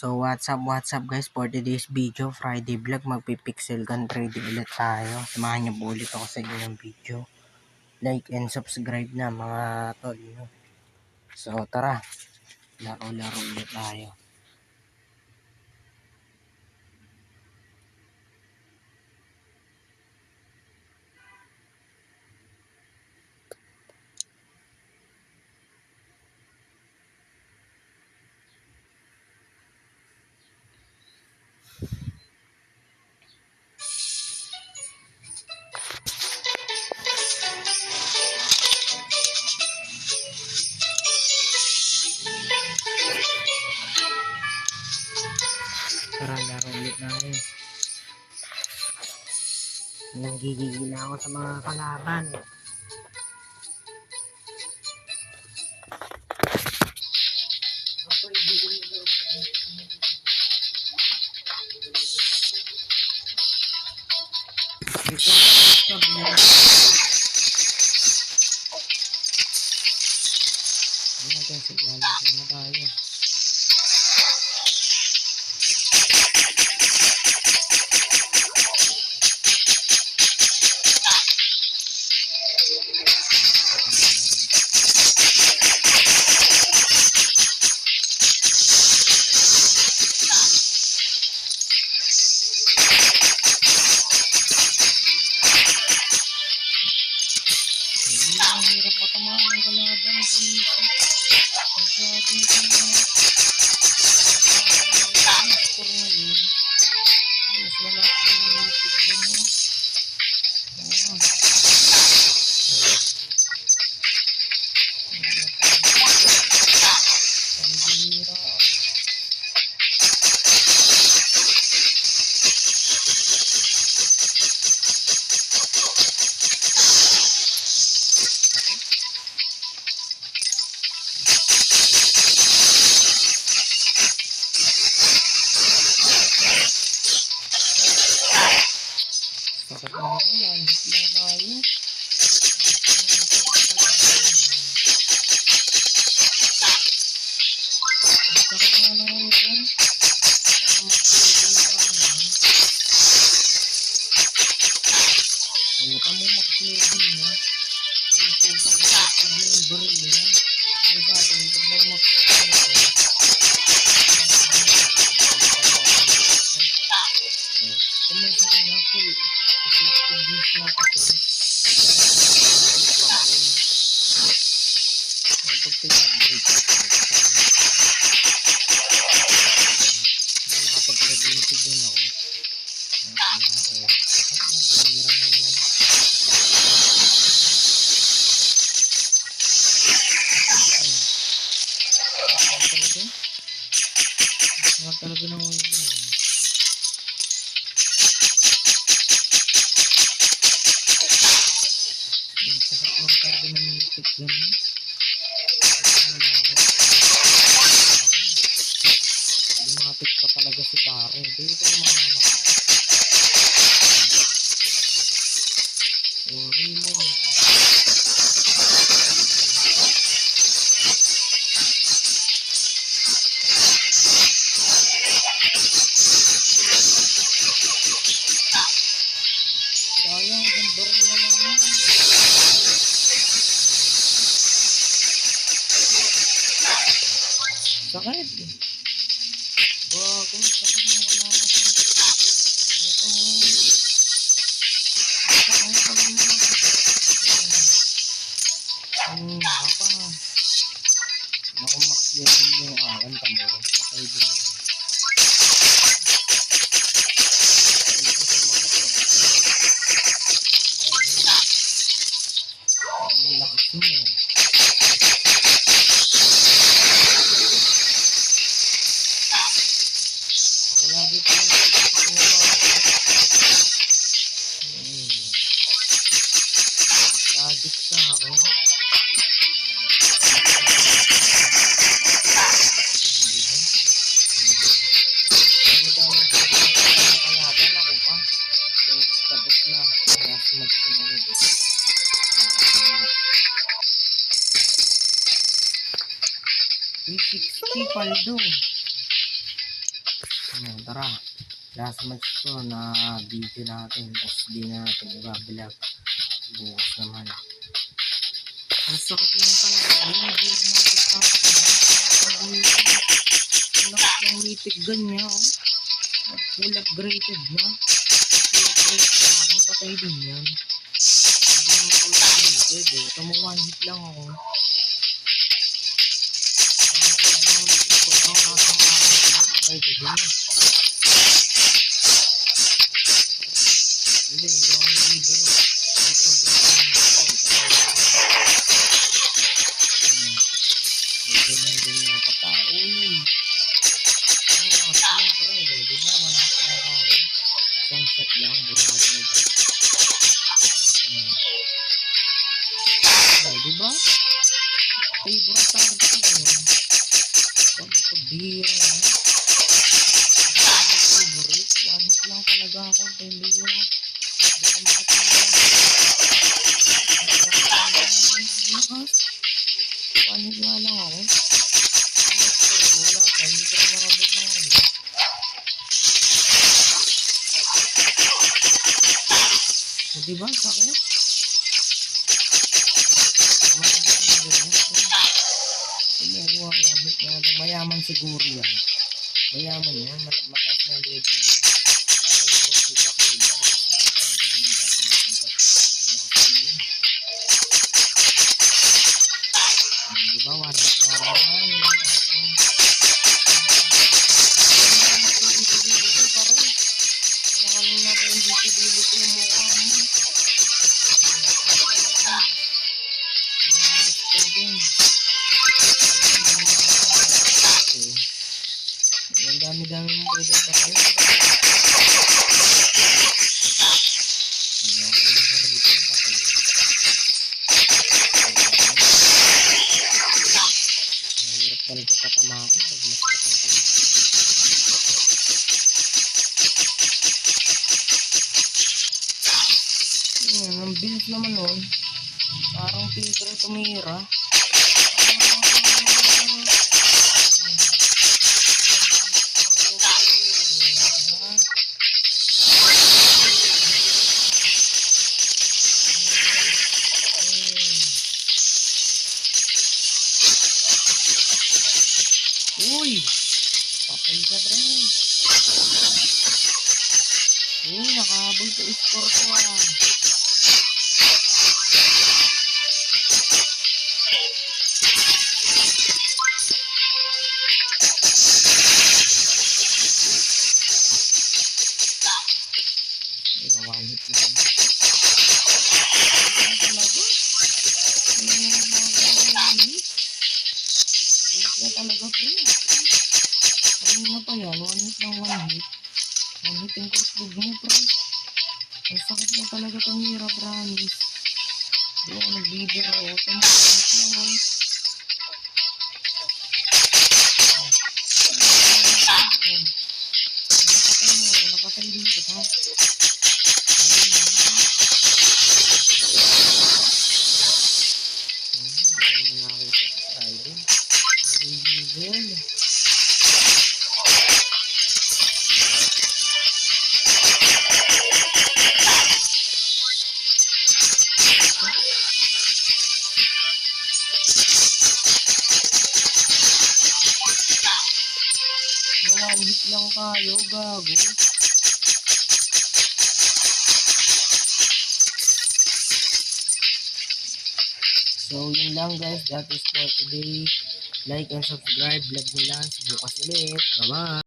So what's up guys, for today's video, Friday vlog, magpipixel gun trading ulit tayo. Samahan niyo po ulit ako sa inyong video. Like and subscribe na mga tol. No? So tara, laro ulit tayo. Tara, laro ulit tayo. Nanggigigil na ako sa mga kalaban. Sigla natin na tayo. Ang hirap patamaan ng kalaban. Masyadong score ngayon. Mas malaki yung tignan mo. Ang hirap. Sakit na ako, landit lang tayo. Sakit na naman ito. Huwag mo mag-clearing ha. Yung pagkakasig yung baril ha. Yung sa atin, pag mag-clearing kumay sa kanya full effectiveness na kasi pag pinag-break nakapag-preventive din ako. Talaga ng mga sakit ng talaga ng music dyan lumapit pa talaga si pare dito yung mga really sayang ang baril na naman. Sakit. Bago, sakit mo ka na. Ito mo. Sakit ka naman. Apa. Naku, max level yung akin tamo. Sakay din. Lakas mo. Lagi po addict sa akin. Kalaban ako pa. So, tapos na. Last match ko na rin. 360 paldo. Tara. Last match to na video natin. Tapos di natin ibabilag. Bukas naman. Ang sakit lang talaga. Hindi ako makapagkakot. Ang lakas ng mitig ganyan. Full upgraded na. Full upgrade sa akin. Patay din yan. Hindi naman full upgraded eh. Tama 1 hit lang ako. Sobrang patay ka din. Hindi ako nag-video. Ganyan din yung kataon. Siyempre, di ba man isang shot lang, burado na ba? Di ba? Favorite target ko yun. Pagbihira lang. Favorite, 1 hit lang talaga ako, pagbihira. Di ako makatulog. Lakas. 1 hit nga lang ako. Wala pa, hindi ko na makabot ng ano. Diba? Sakit? Mayaman siguro yan. Mayaman yan. Mataas na level yan. Parang yung sika ko yun. Diba? Wadik na naman. Ang dami-dami mong pwede sa kayo. Mahirap talaga patamaan pag masakit ang kalamang. Ang bilis naman nun. Parang tigre tumira. Uy! Patay ka, bro. Uy, nakahabol sa score ko ah. Ay, 1 hit lang. Ano talaga? Ano naman mga 1 hit? Hit na talaga, bro. Ano na pa yan? 1 hit lang 1 hit. 1 hit yung kusbog mo, bro. Ang sakit na talaga itong hira, promise. Bro, nag-video ako. Tama, 1 hit lang, oh. Napatay mo, napatay dito, ha? Hindi ko nakakita sa idol. Nagigigil. One hit lang tayo, gago. So, yun lang guys. That is for today. Like and subscribe. Vlog nila. Bukas ulit. Bye-bye.